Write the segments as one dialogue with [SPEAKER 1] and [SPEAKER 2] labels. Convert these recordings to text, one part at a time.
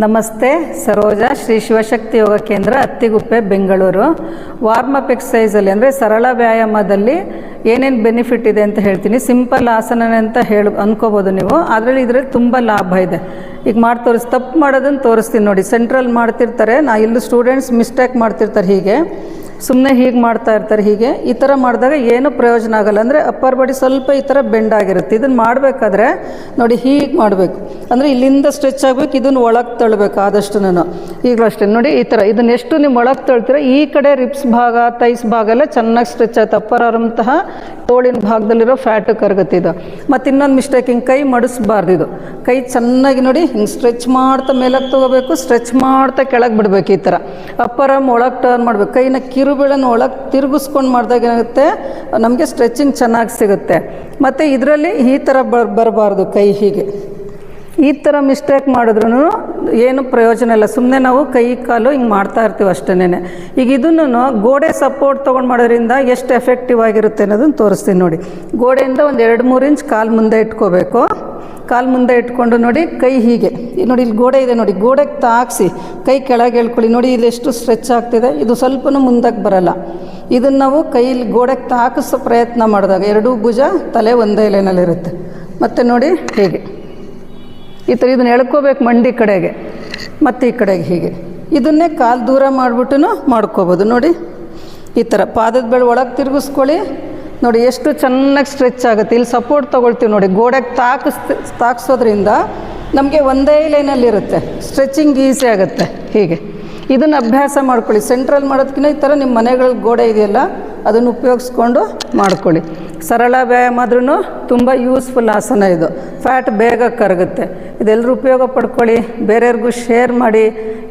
[SPEAKER 1] ನಮಸ್ತೆ, ಸರೋಜಾ ಶ್ರೀ ಶಿವಶಕ್ತಿ ಯೋಗ ಕೇಂದ್ರ, Attiguppe, Bengaluru. Warm up ಎಕ್ಸಸೈಸಲ್ಲಿ ಅಂದರೆ ಸರಳ ವ್ಯಾಯಾಮದಲ್ಲಿ ಏನೇನು ಬೆನಿಫಿಟ್ ಇದೆ ಅಂತ ಹೇಳ್ತೀನಿ. ಸಿಂಪಲ್ ಆಸನನೇ ಅಂತ ಅನ್ಕೋಬೋದು ನೀವು, ಅದರಲ್ಲಿ ಇದರಲ್ಲಿ ತುಂಬ ಲಾಭ ಇದೆ. ಈಗ ತಪ್ಪು ಮಾಡೋದನ್ನು ತೋರಿಸ್ತೀನಿ ನೋಡಿ. ಸೆಂಟ್ರಲ್ ಮಾಡ್ತಿರ್ತಾರೆ, ಇಲ್ಲಿ ಸ್ಟೂಡೆಂಟ್ಸ್ ಮಿಸ್ಟೇಕ್ ಮಾಡ್ತಿರ್ತಾರೆ, ಹೀಗೆ ಸುಮ್ಮನೆ ಹೀಗೆ ಮಾಡ್ತಾ ಇರ್ತಾರೆ. ಹೀಗೆ ಈ ಥರ ಮಾಡಿದಾಗ ಏನೂ ಪ್ರಯೋಜನ ಆಗೋಲ್ಲ. ಅಂದರೆ ಅಪ್ಪರ್ ಬಾಡಿ ಸ್ವಲ್ಪ ಈ ಥರ ಬೆಂಡ್ ಆಗಿರುತ್ತೆ. ಇದನ್ನು ಮಾಡಬೇಕಾದ್ರೆ ನೋಡಿ ಹೀಗೆ ಮಾಡಬೇಕು, ಅಂದರೆ ಇಲ್ಲಿಂದ ಸ್ಟ್ರೆಚ್ ಆಗಬೇಕು, ಇದನ್ನು ಒಳಗೆ ತಳ್ಳಬೇಕು ಆದಷ್ಟು. ಈಗಲೂ ಅಷ್ಟೇ ನೋಡಿ, ಈ ಥರ ಇದನ್ನು ಎಷ್ಟು ನೀವು ಒಳಗೆ ತಳ್ತೀರ, ಈ ಕಡೆ ರಿಪ್ಸ್ ಭಾಗ, ತೈಸ್ ಭಾಗ ಎಲ್ಲ ಚೆನ್ನಾಗಿ ಸ್ಟ್ರೆಚ್ ಆಯ್ತು. ಅಪ್ಪರ್ ಆರ್ಮ್ತಹ ತೋಳಿನ ಭಾಗದಲ್ಲಿರೋ ಫ್ಯಾಟು ಕರಗುತ್ತೆ ಇದು. ಮತ್ತು ಇನ್ನೊಂದು ಮಿಸ್ಟೇಕ್, ಹಿಂಗೆ ಕೈ ಮಡಿಸ್ಬಾರ್ದು. ಇದು ಕೈ ಚೆನ್ನಾಗಿ ನೋಡಿ ಹಿಂಗೆ ಸ್ಟ್ರೆಚ್ ಮಾಡ್ತಾ ಮೇಲಕ್ಕೆ ತೊಗೋಬೇಕು, ಸ್ಟ್ರೆಚ್ ಮಾಡ್ತಾ ಕೆಳಗೆ ಬಿಡಬೇಕು. ಈ ಥರ ಅಪ್ಪರ್ ಆರ್ಮ್ ಒಳಗೆ ಟರ್ನ್ ಮಾಡಬೇಕು. ಕೈನ ಕಿರುಬೆಳನ್ನು ಒಳಗೆ ತಿರುಗಿಸ್ಕೊಂಡು ಮಾಡಿದಾಗ ಏನಾಗುತ್ತೆ, ನಮಗೆ ಸ್ಟ್ರೆಚಿಂಗ್ ಚೆನ್ನಾಗಿ ಸಿಗುತ್ತೆ. ಮತ್ತು ಇದರಲ್ಲಿ ಈ ಥರ ಬರಬಾರ್ದು, ಕೈ ಹೀಗೆ ಈ ಥರ ಮಿಸ್ಟೇಕ್ ಮಾಡಿದ್ರೂ ಏನು ಪ್ರಯೋಜನ ಇಲ್ಲ. ಸುಮ್ಮನೆ ನಾವು ಕೈ ಕಾಲು ಹಿಂಗೆ ಮಾಡ್ತಾ ಇರ್ತೀವಿ ಅಷ್ಟೇನೆ. ಈಗ ಇದನ್ನು ಗೋಡೆ ಸಪೋರ್ಟ್ ತೊಗೊಂಡು ಮಾಡೋದ್ರಿಂದ ಎಷ್ಟು ಎಫೆಕ್ಟಿವ್ ಆಗಿರುತ್ತೆ ಅನ್ನೋದನ್ನು ತೋರಿಸ್ತೀನಿ ನೋಡಿ. ಗೋಡೆಯಿಂದ ಒಂದು 2-3 ಇಂಚ್ ಕಾಲು ಮುಂದೆ ಇಟ್ಕೋಬೇಕು. ಕಾಲು ಮುಂದೆ ಇಟ್ಕೊಂಡು ನೋಡಿ, ಕೈ ಹೀಗೆ ನೋಡಿ, ಇಲ್ಲಿ ಗೋಡೆ ಇದೆ ನೋಡಿ, ಗೋಡೆಗೆ ತಾಗಿಸಿ ಕೈ ಕೆಳಗೆ ಹೇಳ್ಕೊಳ್ಳಿ. ನೋಡಿ ಇಲ್ಲಿ ಎಷ್ಟು ಸ್ಟ್ರೆಚ್ ಆಗ್ತಿದೆ, ಇದು ಸ್ವಲ್ಪನೂ ಮುಂದಕ್ಕೆ ಬರಲ್ಲ. ಇದನ್ನು ನಾವು ಕೈಯಲ್ಲಿ ಗೋಡೆಗೆ ತಾಕಿಸೋ ಪ್ರಯತ್ನ ಮಾಡಿದಾಗ ಎರಡೂ ಭುಜ, ತಲೆ ಒಂದೇ ಲೈನಲ್ಲಿರುತ್ತೆ. ಮತ್ತು ನೋಡಿ ಹೀಗೆ ಈ ಥರ ಇದನ್ನು ಎಳ್ಕೋಬೇಕು ಮಂಡಿ ಕಡೆಗೆ, ಮತ್ತು ಈ ಕಡೆಗೆ ಹೀಗೆ. ಇದನ್ನೇ ಕಾಲು ದೂರ ಮಾಡಿಬಿಟ್ಟು ಮಾಡ್ಕೋಬೋದು ನೋಡಿ. ಈ ಥರ ಪಾದದ ಬೆಳೆ ಒಳಗೆ ತಿರುಗಿಸ್ಕೊಳ್ಳಿ. ನೋಡಿ ಎಷ್ಟು ಚೆನ್ನಾಗಿ ಸ್ಟ್ರೆಚ್ ಆಗುತ್ತೆ. ಇಲ್ಲಿ ಸಪೋರ್ಟ್ ತೊಗೊಳ್ತೀವಿ ನೋಡಿ, ಗೋಡೆಗೆ ತಾಗಿಸೋದ್ರಿಂದ ನಮಗೆ ಒಂದೇ ಲೈನಲ್ಲಿರುತ್ತೆ, ಸ್ಟ್ರೆಚಿಂಗ್ ಈಸಿ ಆಗುತ್ತೆ. ಹೀಗೆ ಇದನ್ನು ಅಭ್ಯಾಸ ಮಾಡ್ಕೊಳ್ಳಿ. ಸೆಂಟ್ರಲ್ ಮಾಡೋದಕ್ಕಿಂತ ಈ ಥರ ನಿಮ್ಮ ಮನೆಗಳಲ್ಲಿ ಗೋಡೆ ಇದೆಯಲ್ಲ, ಅದನ್ನು ಉಪಯೋಗಿಸ್ಕೊಂಡು ಮಾಡ್ಕೊಳ್ಳಿ. ಸರಳ ವ್ಯಾಯಾಮ ಆದ್ರೂ ತುಂಬ ಯೂಸ್ಫುಲ್ ಆಸನ ಇದು. ಫ್ಯಾಟ್ ಬೇಗ ಕರಗುತ್ತೆ. ಇದೆಲ್ಲರೂ ಉಪಯೋಗ ಪಡ್ಕೊಳ್ಳಿ, ಬೇರೆಯವ್ರಿಗೂ ಶೇರ್ ಮಾಡಿ.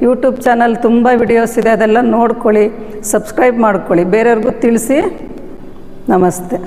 [SPEAKER 1] ಯೂಟ್ಯೂಬ್ ಚಾನಲ್ ತುಂಬ ವಿಡಿಯೋಸ್ ಇದೆ, ಅದೆಲ್ಲ ನೋಡ್ಕೊಳ್ಳಿ, ಸಬ್ಸ್ಕ್ರೈಬ್ ಮಾಡ್ಕೊಳ್ಳಿ, ಬೇರೆಯವ್ರಿಗೂ ತಿಳಿಸಿ. ನಮಸ್ತೆ.